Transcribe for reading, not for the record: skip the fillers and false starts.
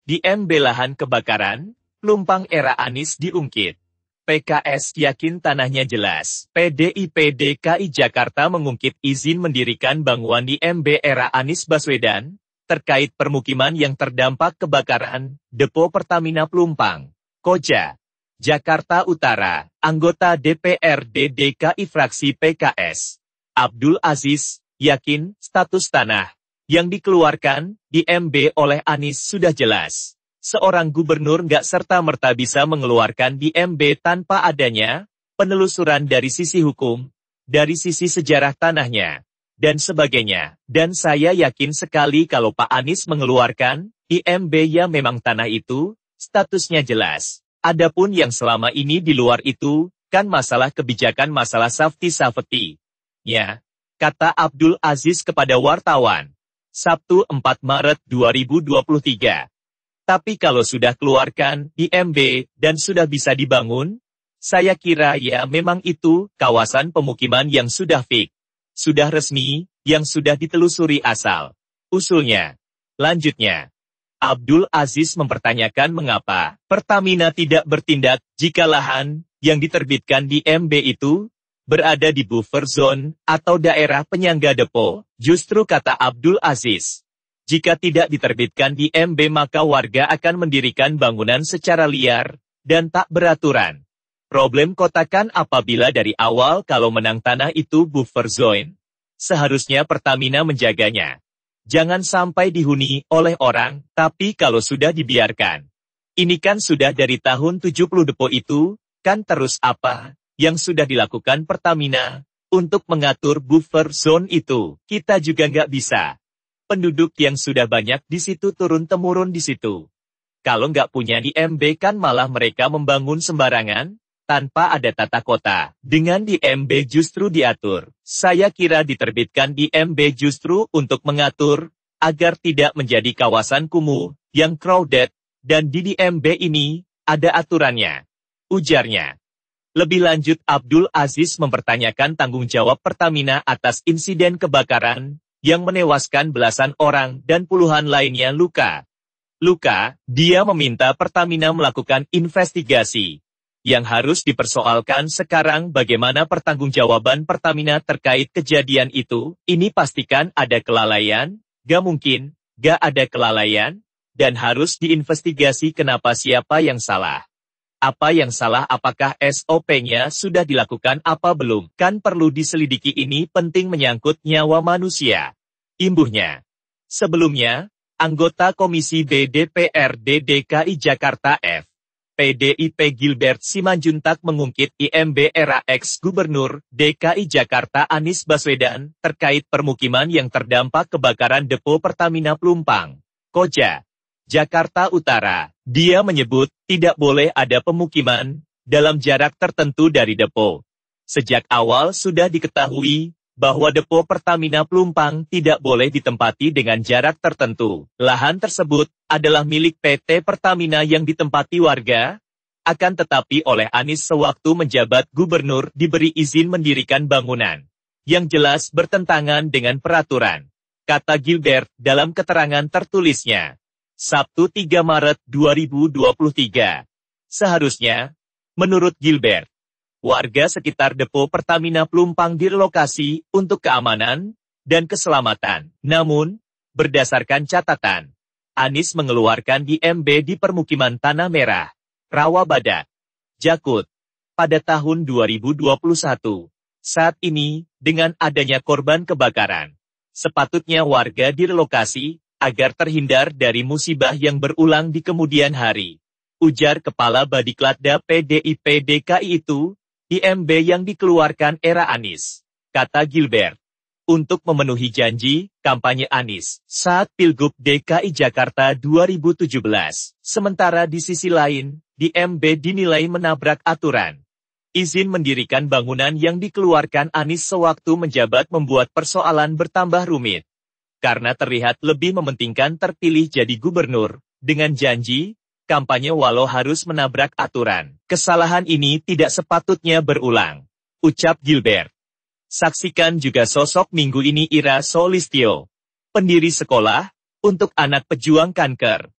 Di MB lahan kebakaran, Pelumpang era Anies diungkit. PKS yakin tanahnya jelas. PDIP DKI Jakarta mengungkit izin mendirikan bangunan di MB era Anies Baswedan, terkait permukiman yang terdampak kebakaran, Depo Pertamina Pelumpang, Koja, Jakarta Utara. Anggota DPRD DKI fraksi PKS, Abdul Aziz, yakin status tanah yang dikeluarkan di MB oleh Anies sudah jelas. Seorang gubernur nggak serta-merta bisa mengeluarkan di MB tanpa adanya penelusuran dari sisi hukum, dari sisi sejarah tanahnya, dan sebagainya. Dan saya yakin sekali kalau Pak Anies mengeluarkan di MB ya memang tanah itu statusnya jelas. Adapun yang selama ini di luar itu, kan masalah kebijakan masalah safety. Ya, kata Abdul Aziz kepada wartawan. Sabtu 4 Maret 2023. Tapi kalau sudah keluarkan di MB dan sudah bisa dibangun, saya kira ya memang itu kawasan pemukiman yang sudah fix, sudah resmi, yang sudah ditelusuri asal usulnya. Lanjutnya, Abdul Aziz mempertanyakan mengapa Pertamina tidak bertindak jika lahan yang diterbitkan di MB itu berada di buffer zone atau daerah penyangga depo. Justru kata Abdul Aziz, jika tidak diterbitkan di MB maka warga akan mendirikan bangunan secara liar dan tak beraturan. Problem kota kan apabila dari awal kalau menang tanah itu buffer zone, seharusnya Pertamina menjaganya. Jangan sampai dihuni oleh orang, tapi kalau sudah dibiarkan. Ini kan sudah dari tahun 70 depo itu, kan terus apa yang sudah dilakukan Pertamina untuk mengatur buffer zone itu. Kita juga nggak bisa. Penduduk yang sudah banyak di situ turun-temurun di situ. Kalau nggak punya di MB kan malah mereka membangun sembarangan, tanpa ada tata kota. Dengan di MB justru diatur. Saya kira diterbitkan di MB justru untuk mengatur, agar tidak menjadi kawasan kumuh, yang crowded, dan di MB ini, ada aturannya. Ujarnya. Lebih lanjut Abdul Aziz mempertanyakan tanggung jawab Pertamina atas insiden kebakaran, yang menewaskan belasan orang dan puluhan lainnya luka. Dia meminta Pertamina melakukan investigasi. Yang harus dipersoalkan sekarang bagaimana pertanggungjawaban Pertamina terkait kejadian itu. Ini pastikan ada kelalaian, gak mungkin, gak ada kelalaian, dan harus diinvestigasi kenapa siapa yang salah. Apa yang salah, apakah SOP-nya sudah dilakukan apa belum, kan perlu diselidiki, ini penting menyangkut nyawa manusia. Imbuhnya. Sebelumnya, anggota Komisi B DPRD DKI Jakarta F. PDIP Gilbert Simanjuntak mengungkit IMB era ex-gubernur DKI Jakarta Anies Baswedan terkait permukiman yang terdampak kebakaran Depo Pertamina Pelumpang, Koja, Jakarta Utara. Dia menyebut tidak boleh ada pemukiman dalam jarak tertentu dari depo. Sejak awal sudah diketahui bahwa Depo Pertamina Pelumpang tidak boleh ditempati dengan jarak tertentu. Lahan tersebut adalah milik PT Pertamina yang ditempati warga, akan tetapi oleh Anies sewaktu menjabat gubernur diberi izin mendirikan bangunan, yang jelas bertentangan dengan peraturan, kata Gilbert dalam keterangan tertulisnya. Sabtu 3 Maret 2023. Seharusnya, menurut Gilbert, warga sekitar Depo Pertamina Pelumpang direlokasi untuk keamanan dan keselamatan. Namun, berdasarkan catatan, Anies mengeluarkan di MB di permukiman Tanah Merah, Rawabadak, Jakut, pada tahun 2021. Saat ini, dengan adanya korban kebakaran, sepatutnya warga direlokasi agar terhindar dari musibah yang berulang di kemudian hari. Ujar Kepala Badiklatda PDIP DKI itu, di MB yang dikeluarkan era Anies, kata Gilbert, untuk memenuhi janji kampanye Anies saat Pilgub DKI Jakarta 2017. Sementara di sisi lain, di MB dinilai menabrak aturan. Izin mendirikan bangunan yang dikeluarkan Anies sewaktu menjabat membuat persoalan bertambah rumit. Karena terlihat lebih mementingkan terpilih jadi gubernur, dengan janji kampanye walau harus menabrak aturan. Kesalahan ini tidak sepatutnya berulang, ucap Gilbert. Saksikan juga sosok minggu ini Ira Solistio, pendiri sekolah untuk anak pejuang kanker.